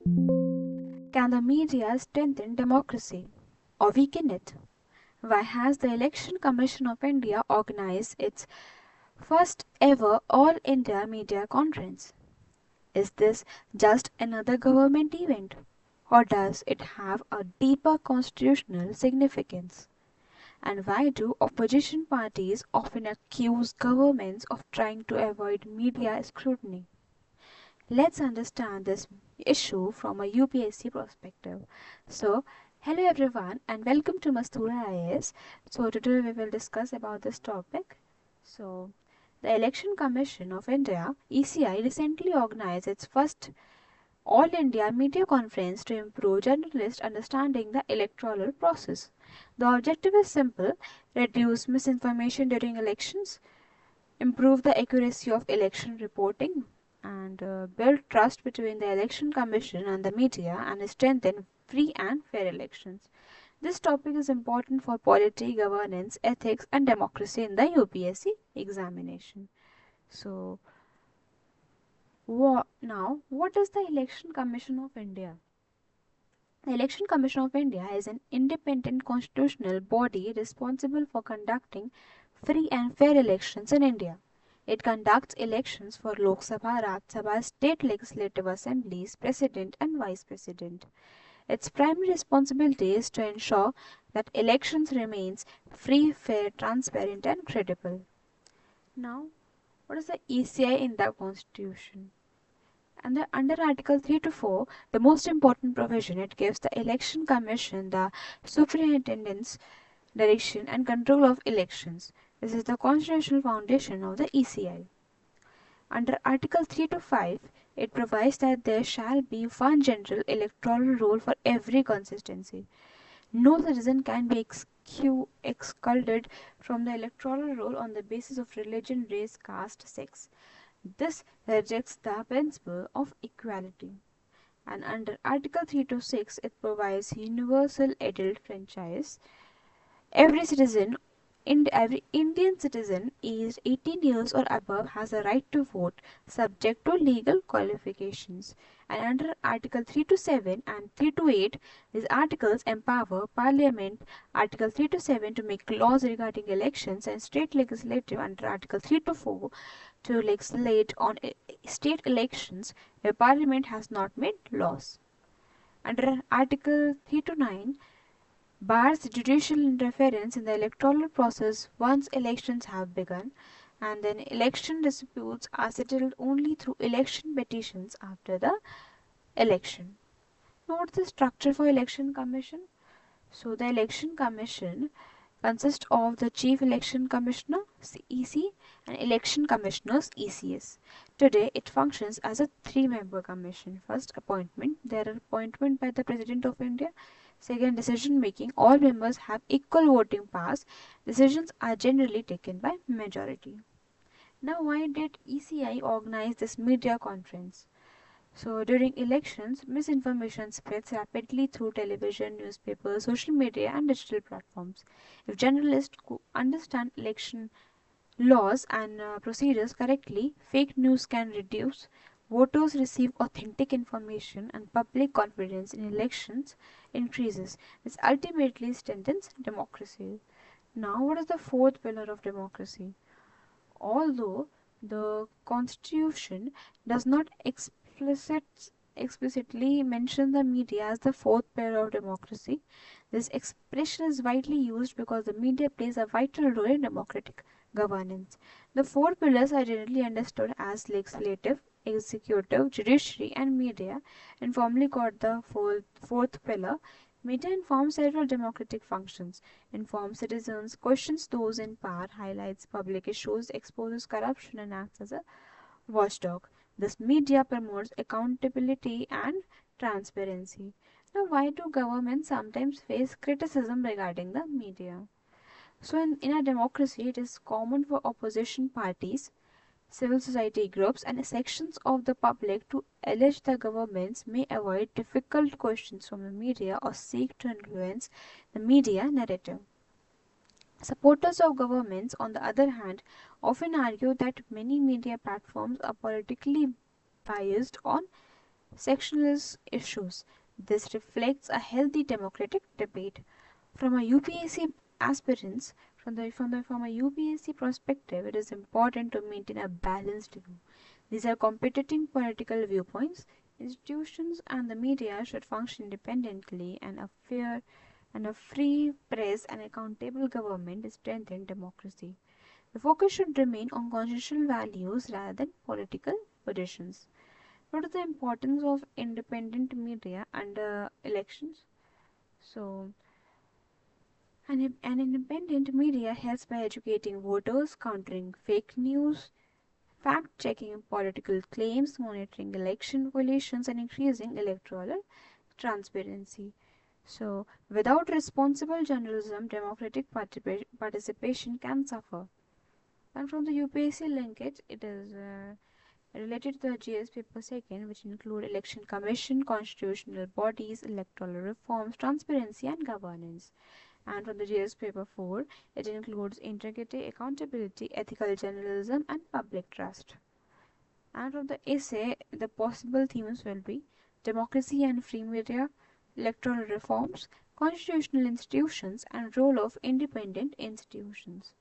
Can the media strengthen democracy or weaken it? Why has the Election Commission of India organized its first ever All India Media Conference? Is this just another government event, or does it have a deeper constitutional significance? And why do opposition parties often accuse governments of trying to avoid media scrutiny? Let's understand this issue from a UPSC perspective. So, hello everyone and welcome to Mastoora IAS. So, today we will discuss about this topic. So, the Election Commission of India (ECI) recently organized its first All India Media Conference to improve journalist understanding the electoral process. The objective is simple: reduce misinformation during elections, improve the accuracy of election reporting, and build trust between the election commission and the media, and strengthen free and fair elections. This topic is important for polity, governance, ethics, and democracy in the UPSC examination. So, now, what is the Election Commission of India? The Election Commission of India is an independent constitutional body responsible for conducting free and fair elections in India. It conducts elections for Lok Sabha, Rajya Sabha, state legislative assemblies, president and vice president. Its primary responsibility is to ensure that elections remains free, fair, transparent and credible. Now, what is the ECI in the Constitution? And under Article 3 to 4, the most important provision, it gives the Election Commission the superintendence, direction and control of elections. This is the constitutional foundation of the ECI. Under Article 3 to 5, it provides that there shall be one general electoral roll for every constituency. No citizen can be excluded from the electoral roll on the basis of religion, race, caste, sex. This rejects the principle of equality. And under Article 3 to 6, it provides universal adult franchise. Every citizen, every Indian citizen aged 18 years or above has a right to vote subject to legal qualifications. And under Article 3 to 7 and 3 to 8, these articles empower Parliament, Article 3 to 7 to make laws regarding elections, and state legislative under Article 3 to 4 to legislate on state elections where Parliament has not made laws. Under Article 3 to 9, bars judicial interference in the electoral process once elections have begun, and then election disputes are settled only through election petitions after the election. Note the structure for Election Commission. So the Election Commission consists of the Chief Election Commissioner (EC) and Election Commissioners (ECS). Today it functions as a three-member commission. First, appointment. They are appointed by the President of India. Second, decision making. All members have equal voting powers. Decisions are generally taken by majority. Now, why did ECI organize this media conference? So, during elections, misinformation spreads rapidly through television, newspapers, social media, and digital platforms. If journalists understand election laws and procedures correctly, fake news can reduce. Voters receive authentic information, and public confidence in elections increases. This ultimately strengthens democracy. Now, what is the fourth pillar of democracy? Although the Constitution does not explicitly mention the media as the fourth pillar of democracy, this expression is widely used because the media plays a vital role in democratic governance. The four pillars are generally understood as legislative, executive, judiciary, and media, and formally called the fourth pillar. Media informs several democratic functions, informs citizens, questions those in power, highlights public issues, exposes corruption, and acts as a watchdog. This media promotes accountability and transparency. Now, why do governments sometimes face criticism regarding the media? So, in a democracy, it is common for opposition parties, civil society groups, and sections of the public to allege the governments may avoid difficult questions from the media or seek to influence the media narrative. Supporters of governments, on the other hand, often argue that many media platforms are politically biased on sectionalist issues. This reflects a healthy democratic debate. From a UPSC aspirants, from a UPSC perspective, it is important to maintain a balanced view. These are competing political viewpoints. Institutions and the media should function independently, and a fair and a free press and accountable government strengthen democracy. The focus should remain on constitutional values rather than political positions. What is the importance of independent media under elections? So, an independent media helps by educating voters, countering fake news, fact checking political claims, monitoring election violations, and increasing electoral transparency. So, without responsible journalism, democratic participation can suffer. And from the UPSC linkage, it is related to the GS paper second, which include election commission, constitutional bodies, electoral reforms, transparency, and governance. And from the GS paper 4, it includes integrity, accountability, ethical journalism, and public trust. And from the essay, the possible themes will be democracy and free media, electoral reforms, constitutional institutions, and role of independent institutions.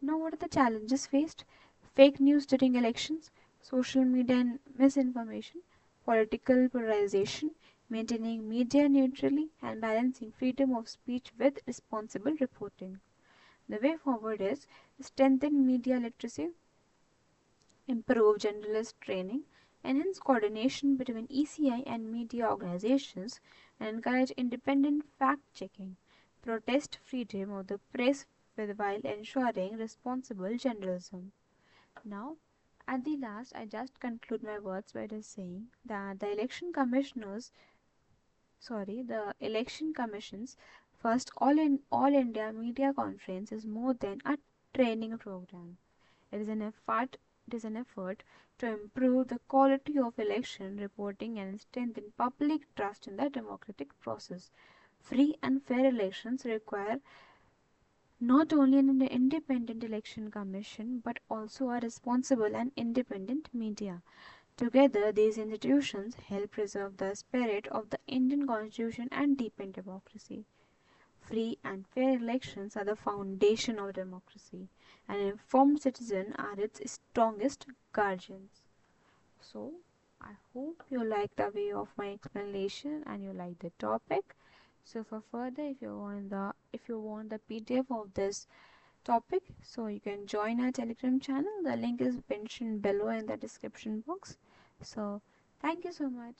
Now, what are the challenges faced? Fake news during elections, social media and misinformation, political polarization, maintaining media neutrality, and balancing freedom of speech with responsible reporting. The way forward is strengthen media literacy, improve journalist training, enhance coordination between ECI and media organizations, and encourage independent fact checking, protest freedom of the press while ensuring responsible journalism. Now, at the last, I just conclude my words by just saying that the election commission's first all India media conference is more than a training program. It is an effort to improve the quality of election reporting and strengthen public trust in the democratic process. Free and fair elections require not only an independent election commission but also a responsible and independent media. Together, these institutions help preserve the spirit of the Indian Constitution and deepen democracy. Free and fair elections are the foundation of democracy, and informed citizens are its strongest guardians. So, I hope you like the way of my explanation and you like the topic. So, for further, if you want the PDF of this topic, so you can join our Telegram channel. The link is mentioned below in the description box. So, thank you so much.